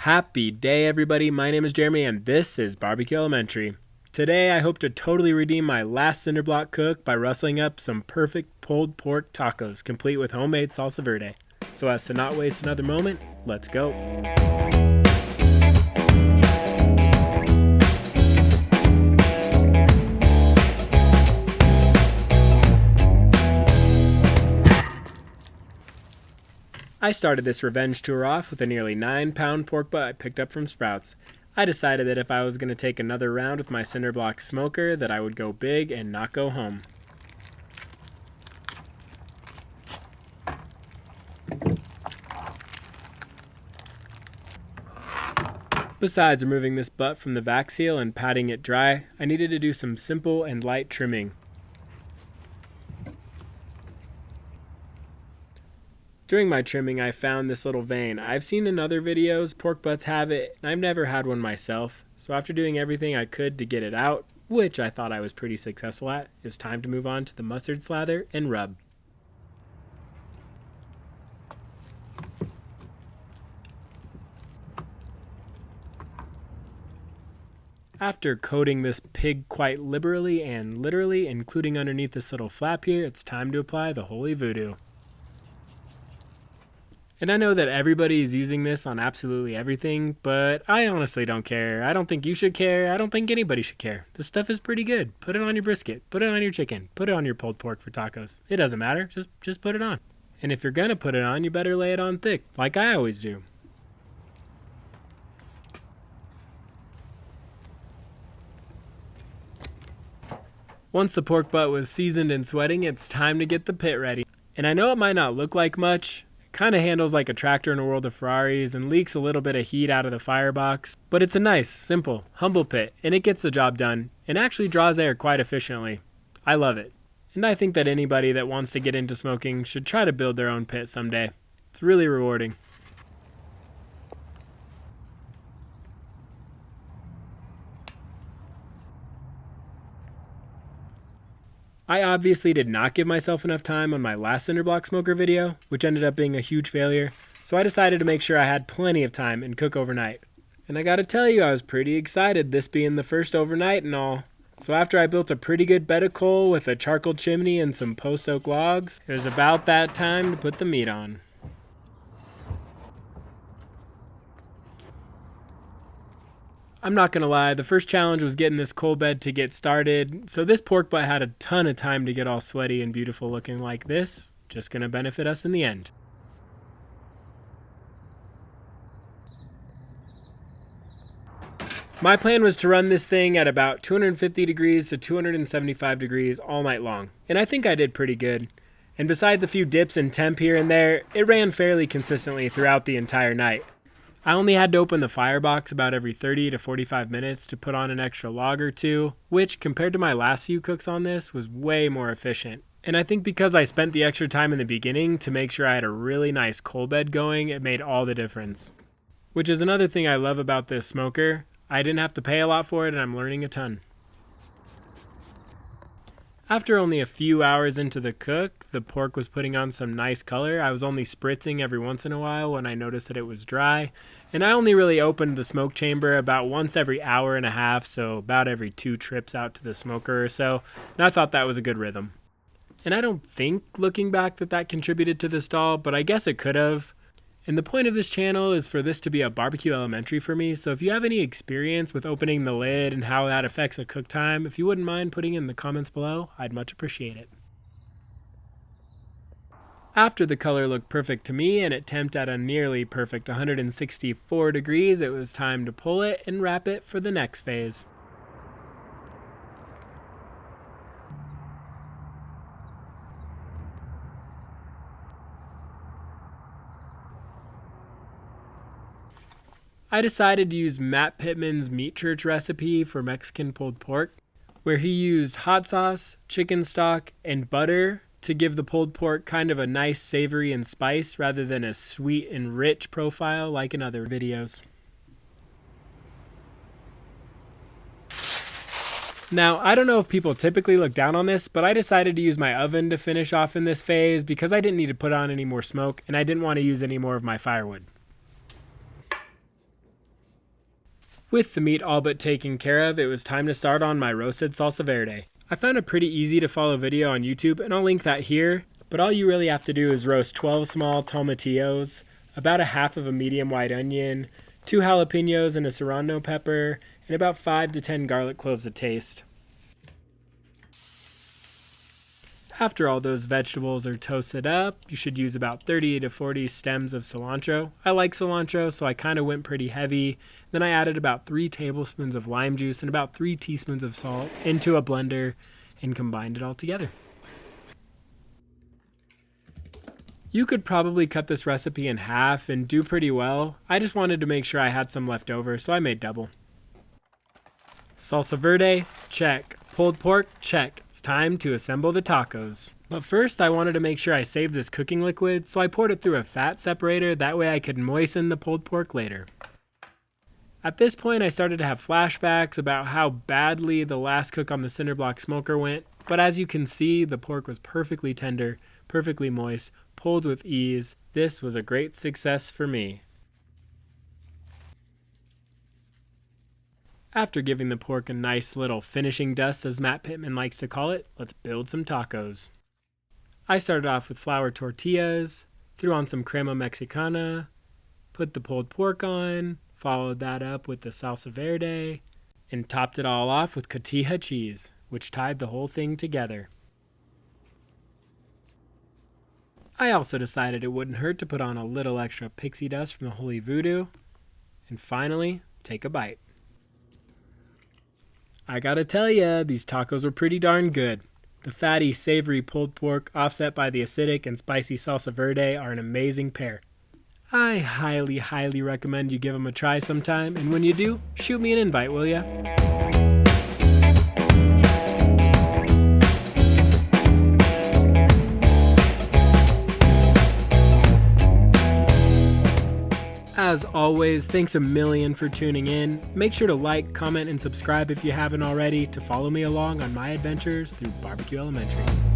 Happy day, everybody. My name is Jeremy, and this is Barbecue Elementary. Today, I hope to totally redeem my last cinder block cook by rustling up some perfect pulled pork tacos, complete with homemade salsa verde. So as to not waste another moment, let's go. I started this revenge tour off with a nearly 9-pound pork butt I picked up from Sprouts. I decided that if I was going to take another round with my Cinder Block Smoker, that I would go big and not go home. Besides removing this butt from the vac seal and patting it dry, I needed to do some simple and light trimming. During my trimming, I found this little vein. I've seen in other videos pork butts have it, and I've never had one myself. So after doing everything I could to get it out, which I thought I was pretty successful at, it was time to move on to the mustard slather and rub. After coating this pig quite liberally and literally, including underneath this little flap here, it's time to apply the holy voodoo. And I know that everybody is using this on absolutely everything, but I honestly don't care. I don't think you should care. I don't think anybody should care. This stuff is pretty good. Put it on your brisket. Put it on your chicken. Put it on your pulled pork for tacos. It doesn't matter. Just put it on. And if you're gonna put it on, you better lay it on thick, like I always do. Once the pork butt was seasoned and sweating, it's time to get the pit ready. And I know it might not look like much. Kind of handles like a tractor in a world of Ferraris and leaks a little bit of heat out of the firebox, but it's a nice, simple, humble pit, and it gets the job done and actually draws air quite efficiently. I love it. And I think that anybody that wants to get into smoking should try to build their own pit someday. It's really rewarding. I obviously did not give myself enough time on my last Cinder Block Smoker video, which ended up being a huge failure, so I decided to make sure I had plenty of time and cook overnight. And I gotta tell you, I was pretty excited, this being the first overnight and all. So after I built a pretty good bed of coal with a charcoal chimney and some post oak logs, it was about that time to put the meat on. I'm not gonna lie, the first challenge was getting this coal bed to get started, so this pork butt had a ton of time to get all sweaty and beautiful looking like this. Just gonna benefit us in the end. My plan was to run this thing at about 250 degrees to 275 degrees all night long, and I think I did pretty good. And besides a few dips in temp here and there, it ran fairly consistently throughout the entire night. I only had to open the firebox about every 30 to 45 minutes to put on an extra log or two, which compared to my last few cooks on this was way more efficient. And I think because I spent the extra time in the beginning to make sure I had a really nice coal bed going, it made all the difference. Which is another thing I love about this smoker. I didn't have to pay a lot for it and I'm learning a ton. After only a few hours into the cook, the pork was putting on some nice color. I was only spritzing every once in a while when I noticed that it was dry. And I only really opened the smoke chamber about once every hour and a half, so about every 2 trips out to the smoker or so. And I thought that was a good rhythm. And I don't think, looking back, that contributed to the stall, but I guess it could have. And the point of this channel is for this to be a barbecue elementary for me, so if you have any experience with opening the lid and how that affects a cook time, if you wouldn't mind putting in the comments below, I'd much appreciate it. After the color looked perfect to me and it temped at a nearly perfect 164 degrees, it was time to pull it and wrap it for the next phase. I decided to use Matt Pittman's Meat Church recipe for Mexican pulled pork, where he used hot sauce, chicken stock, and butter to give the pulled pork kind of a nice savory and spice rather than a sweet and rich profile like in other videos. Now, I don't know if people typically look down on this, but I decided to use my oven to finish off in this phase because I didn't need to put on any more smoke and I didn't want to use any more of my firewood. With the meat all but taken care of, it was time to start on my Roasted Salsa Verde. I found a pretty easy to follow video on YouTube, and I'll link that here, but all you really have to do is roast 12 small tomatillos, about a half of a medium white onion, 2 jalapenos and a serrano pepper, and about 5 to 10 garlic cloves to taste. After all those vegetables are toasted up, you should use about 30 to 40 stems of cilantro. I like cilantro, so I kind of went pretty heavy. Then I added about 3 tablespoons of lime juice and about 3 teaspoons of salt into a blender and combined it all together. You could probably cut this recipe in half and do pretty well. I just wanted to make sure I had some left over, so I made double. Salsa verde, check. Pulled pork, check. It's time to assemble the tacos. But first I wanted to make sure I saved this cooking liquid, so I poured it through a fat separator, that way I could moisten the pulled pork later. At this point I started to have flashbacks about how badly the last cook on the Cinder Block Smoker went, but as you can see, the pork was perfectly tender, perfectly moist, pulled with ease. This was a great success for me. After giving the pork a nice little finishing dust, as Matt Pittman likes to call it, let's build some tacos. I started off with flour tortillas, threw on some crema Mexicana, put the pulled pork on, followed that up with the salsa verde, and topped it all off with Cotija Cheese, which tied the whole thing together. I also decided it wouldn't hurt to put on a little extra pixie dust from the holy Voodoo, and finally, take a bite. I gotta tell ya, these tacos were pretty darn good. The fatty, savory pulled pork offset by the acidic and spicy salsa verde are an amazing pair. I highly, highly recommend you give them a try sometime, and when you do, shoot me an invite, will ya? As always, thanks a million for tuning in. Make sure to like, comment, and subscribe if you haven't already to follow me along on my adventures through Barbecue Elementary.